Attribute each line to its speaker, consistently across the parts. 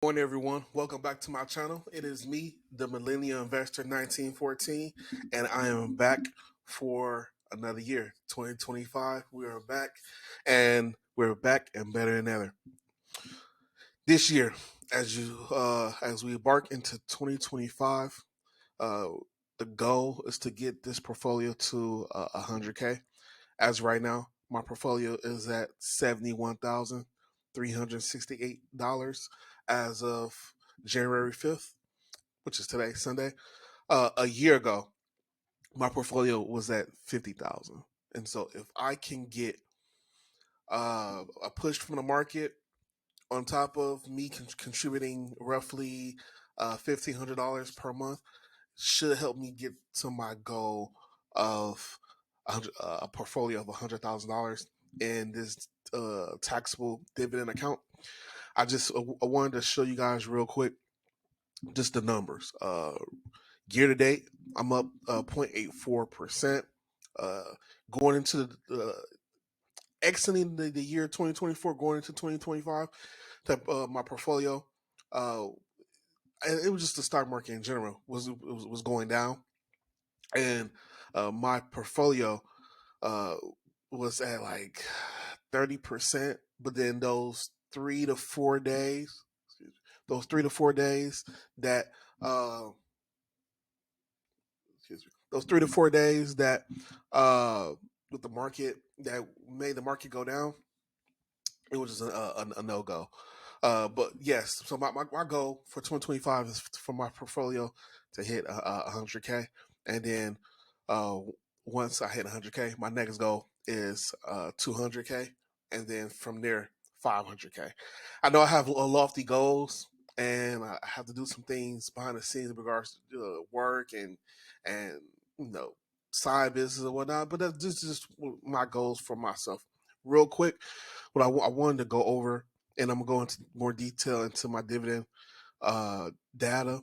Speaker 1: Morning, everyone. Welcome back to my channel. It is me, the Millennial Investor 1914, and I am back for another year, 2025. We are back, and we're back and better than ever. This year, as we embark into 2025, uh, the goal is to get this portfolio to 100K. As right now, my portfolio is at $71,368 as of January 5th, which is today, Sunday. A year ago, my portfolio was at 50,000. And so if I can get a push from the market on top of me contributing roughly $1,500 per month, should help me get to my goal of a portfolio of $100,000 in this taxable dividend account. I wanted to show you guys real quick just the numbers. Year to date, I'm up 0.84%. Going into exiting the year 2024, going into 2025, my portfolio, and it was just the stock market in general was going down, and my portfolio was at like 30%. But then those 3 to 4 days, that those 3 to 4 days that with the market that made the market go down, it was just a no go. But yes, so my goal for 2025 is for my portfolio to hit 100K, and then once I hit 100K, my next goal is 200K, and then from there 500K. I know I have lofty goals, and I have to do some things behind the scenes in regards to work and side business and whatnot. But that's just my goals for myself. Real quick, what I wanted to go over, and I'm going to go into more detail into my dividend data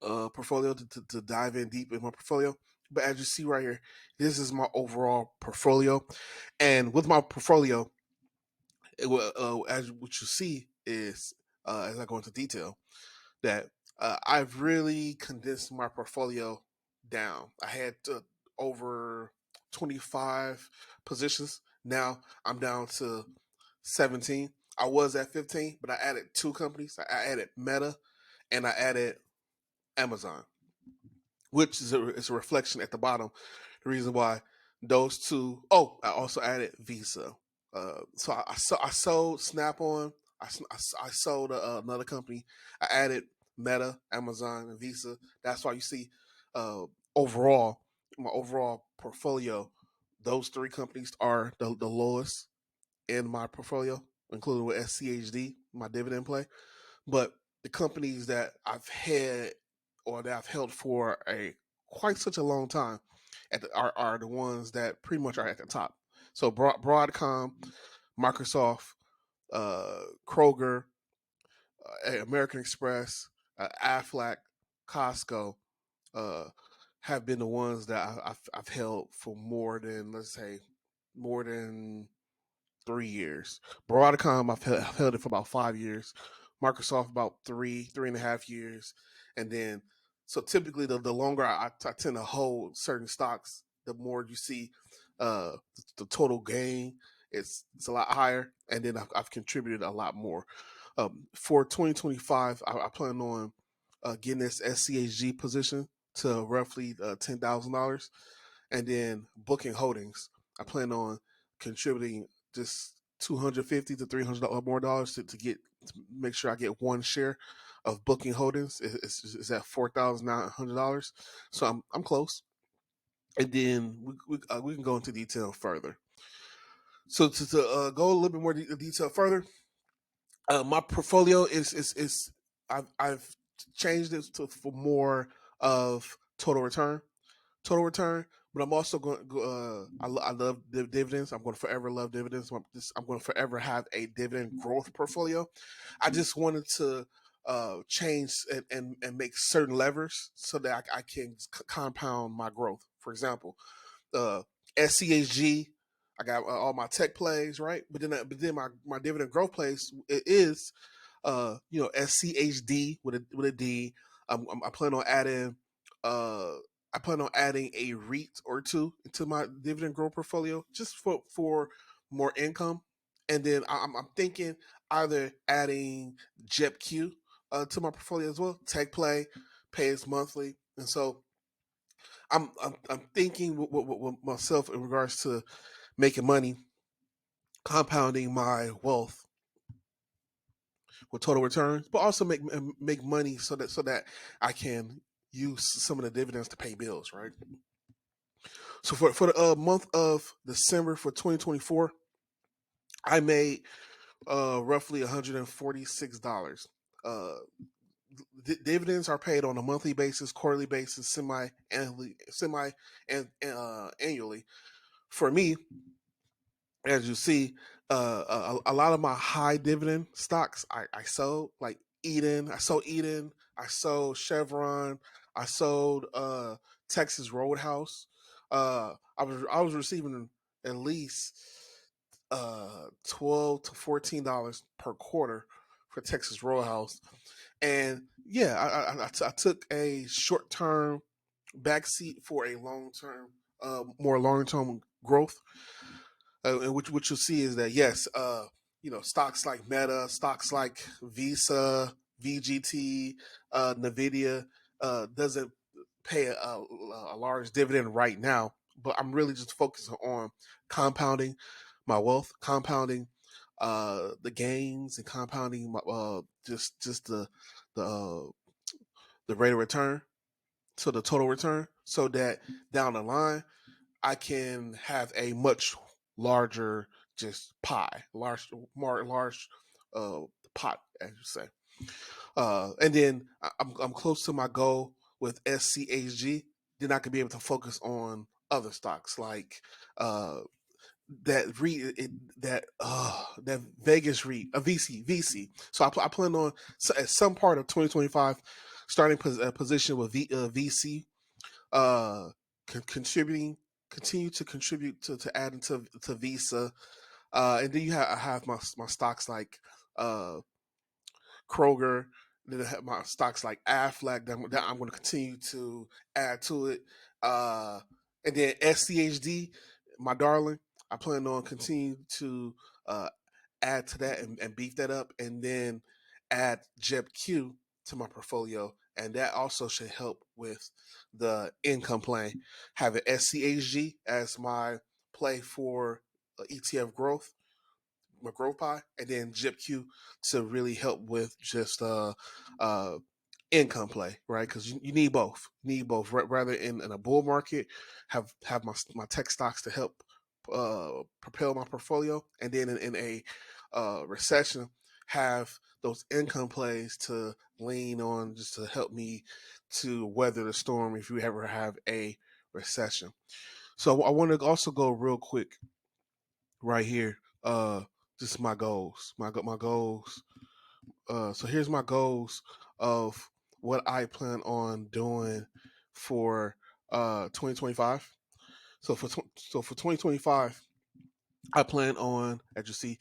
Speaker 1: portfolio to dive in deep in my portfolio. But as you see right here, this is my overall portfolio, and with my portfolio, as what you see is as I go into detail, that I've really condensed my portfolio down. I had over 25 positions. Now I'm down to 17. I was at 15, but I added two companies. I added Meta and I added Amazon, which is a reflection at the bottom. The reason why those two. Oh, I also added Visa. So I sold Snap On. I sold another company. I added Meta, Amazon, and Visa. That's why you see overall my overall portfolio. Those three companies are the lowest in my portfolio, including with SCHD, my dividend play. But the companies that I've had or that I've held for a quite such a long time are the ones that pretty much are at the top. So Broadcom, Microsoft, Kroger, American Express, Aflac, Costco uh, have been the ones that I've held for more than, let's say, more than 3 years. Broadcom, I've held it for about 5 years. Microsoft, about 3.5 years. And then, so typically, the longer I tend to hold certain stocks, the more you see the total gain. It's a lot higher. And then I've contributed a lot more. For 2025, I plan on getting this SCHG position to roughly $10,000. And then Booking Holdings, I plan on contributing just $250 to $300 more dollars to make sure I get one share of Booking Holdings. It's at $4,900, so I'm close. And then we can go into detail further. So to go a little bit more detail further, my portfolio is I've changed it for more of total return. But I'm also going. I love dividends. I'm going to forever love dividends. I'm going to forever have a dividend growth portfolio. I just wanted to change and make certain levers so that I can compound my growth. For example, uh, SCHG. I got all my tech plays, right? But then my dividend growth plays it is SCHD with a D. I plan on adding uh I plan on adding a REIT or two into my dividend growth portfolio just for more income. And then I'm thinking either adding JEPQ to my portfolio as well. Tech Play pays monthly, and so I'm thinking with myself in regards to making money, compounding my wealth with total returns, but also make money so that I can use some of the dividends to pay bills, right? So for the month of December for 2024, I made roughly $146. Uh, Dividends are paid on a monthly basis, quarterly basis, semi and annually. For me, as you see, a lot of my high dividend stocks I sold, like Eden. I sold Eden. I sold Chevron. I sold Texas Roadhouse. I was receiving at least $12 to $14 per quarter for Texas Roadhouse, and yeah, I took a short term backseat for a long term, more long term growth. And what you'll see is that yes, stocks like Meta, stocks like Visa, VGT, Nvidia doesn't pay a large dividend right now, but I'm really just focusing on compounding my wealth, compounding the gains, and compounding my just the uh, the rate of return, so the total return, so that down the line I can have a much larger just pie, more large uh, pot, as you say. And then I'm close to my goal with SCHG. Then I could be able to focus on other stocks like that that Vegas REIT, a VC. So I plan on at some part of 2025 starting a position with VC, uh, contributing, continue to contribute to add to Visa, and then I have my stocks like Kroger. Then I have my stocks like Aflac that I'm going to continue to add to it, uh, and then SCHD, my darling. I plan on continuing to uh, add to that and beef that up, and then add JEPQ to my portfolio, and that also should help with the income plan. Having SCHG as my play for ETF growth, my growth pie, and then JIPQ to really help with just uh income play, right? Because you need both. You need both. Rather in a bull market, have my tech stocks to help propel my portfolio, and then in a recession, have those income plays to lean on just to help me to weather the storm if you ever have a recession. So I want to also go real quick right here. Just my goals. My goals. So here's my goals of what I plan on doing for 2025. So for 2025, I plan on, as you see,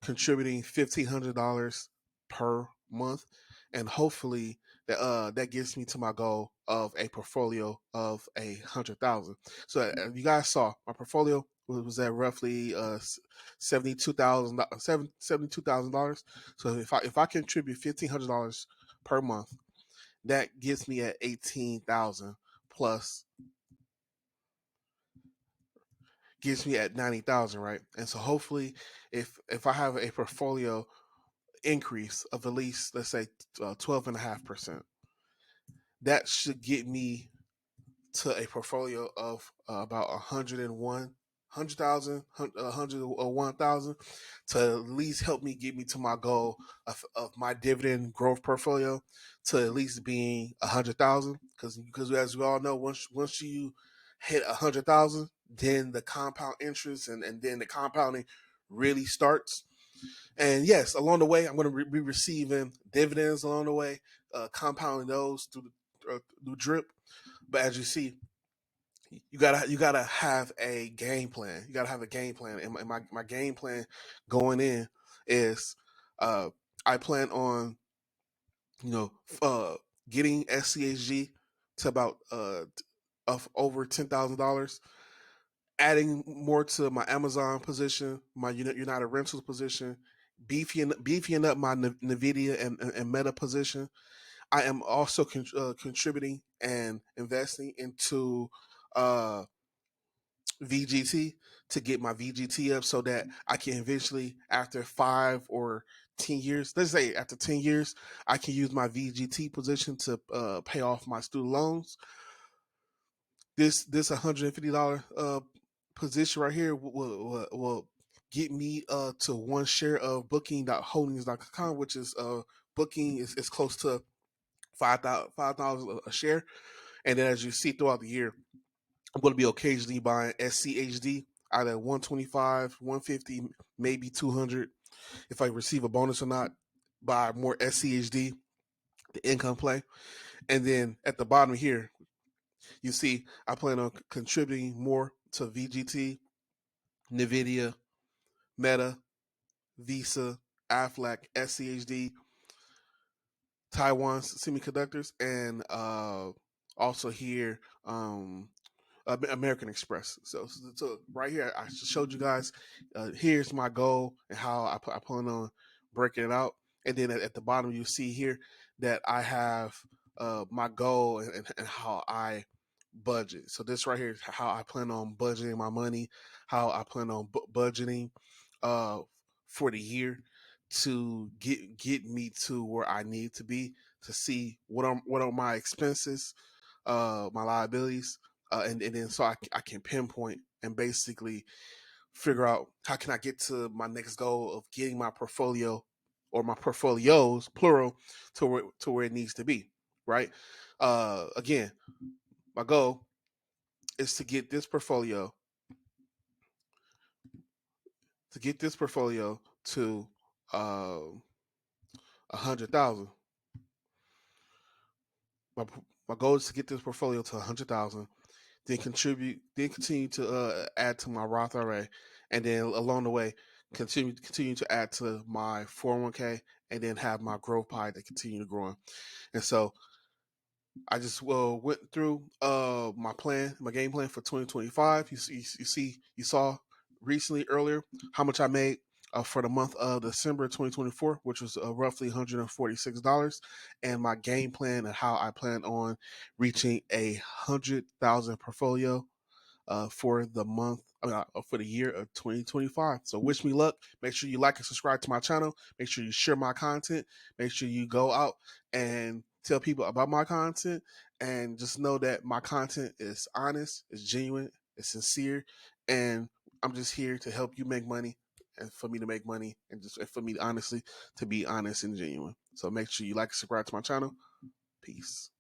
Speaker 1: contributing $1,500 per month, and hopefully that gets me to my goal of a portfolio of 100,000. So you guys saw my portfolio was at roughly $72,000. So if I contribute $1,500 per month, that gets me at 18,000 plus, gets me at 90,000, right? And so hopefully, if I have a portfolio increase of at least, let's say, 12.5%, that should get me to a portfolio of about 101,000 to at least help me get me to my goal of my dividend growth portfolio to at least being 100,000. Because as we all know, once you hit 100,000, then the compound interest and then the compounding really starts. And yes, along the way, I'm going to be receiving dividends along the way, compounding those through drip. But as you see, you gotta have a game plan. You gotta have a game plan, and my game plan going in is, uh, I plan on, getting SCHG to about of over $10,000, adding more to my Amazon position, my United Rentals position, beefing up my Nvidia and Meta position. I am also contributing and investing into uh, VGT to get my VGT up so that I can eventually, after 5 or 10 years, let's say after 10 years, I can use my VGT position to pay off my student loans. This $150 position right here will get me to one share of booking.holdings.com, which is booking is close to $5,000 a share. And then as you see throughout the year, I'm going to be occasionally buying SCHD either 125, 150, maybe 200. If I receive a bonus or not, buy more SCHD, the income play. And then at the bottom here, you see I plan on contributing more to VGT, Nvidia, Meta, Visa, Aflac, SCHD, Taiwan Semiconductors, and also here American Express. So right here, I showed you guys. Here's my goal and how I plan on breaking it out. And then at the bottom, you see here that I have my goal and how I budget. So this right here is how I plan on budgeting my money, how I plan on budgeting uh, for the year to get me to where I need to be, to see what are my expenses, my liabilities, and then so I can pinpoint and basically figure out how can I get to my next goal of getting my portfolio or my portfolios plural to where it needs to be, right? Again, my goal is to get this portfolio to 100,000. My my goal is to get this portfolio to 100,000, then continue to add to my Roth IRA, and then along the way continue to add to my 401k, and then have my growth pie to continue to grow. And so I just went through my game plan for 2025. You saw recently earlier how much I made for the month of December 2024, which was roughly $146, and my game plan and how I plan on reaching 100,000 portfolio for the month, for the year of 2025. So wish me luck. Make sure you like and subscribe to my channel. Make sure you share my content. Make sure you go out and tell people about my content, and just know that my content is honest, it's genuine, it's sincere, and I'm just here to help you make money, and for me to make money, and just for me honestly to be honest and genuine. So make sure you like and subscribe to my channel. Peace.